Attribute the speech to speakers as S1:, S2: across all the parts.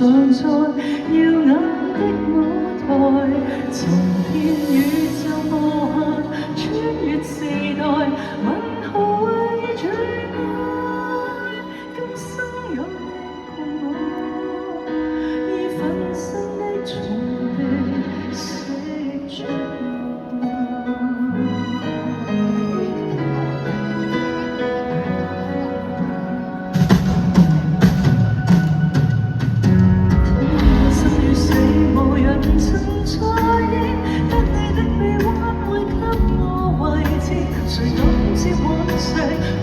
S1: 常在耀眼的舞台，尋遍宇宙無限，穿越時代，問何謂最愛？今生有你共我，以粉身的重地寫出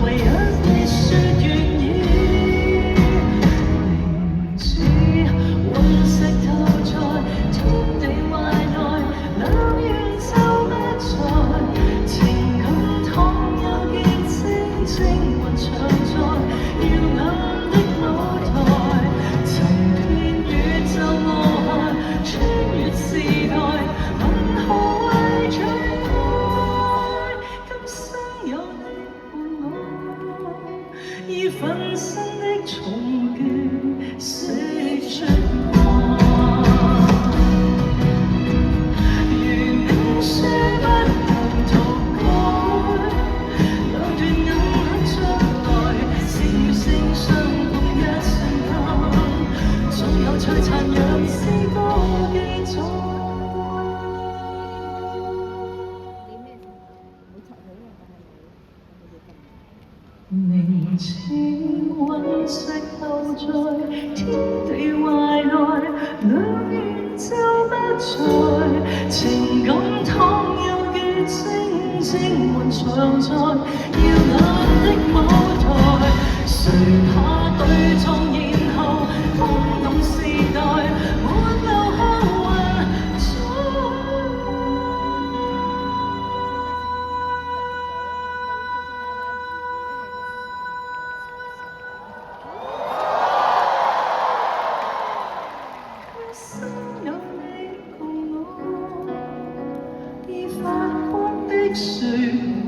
S1: 唯有你說願意，明知隕石投在天地懷內，兩宇宙不在，情感倘有結晶，精魂常在耀眼的舞台，尋遍宇宙無限，穿越時代，問何謂最愛？今生有以粉身的重卷寫出愛，如你書不能塗改，兩段眼眼將來，是聲相共一瞬間，總有璀璨讓詩歌記載。明知隕石投在天地懷內，兩宇宙不在，情感倘有結晶，精魂常在耀眼的舞台，誰怕對撞然後轟動時代，沒留後雲心有你共我，以發光的旋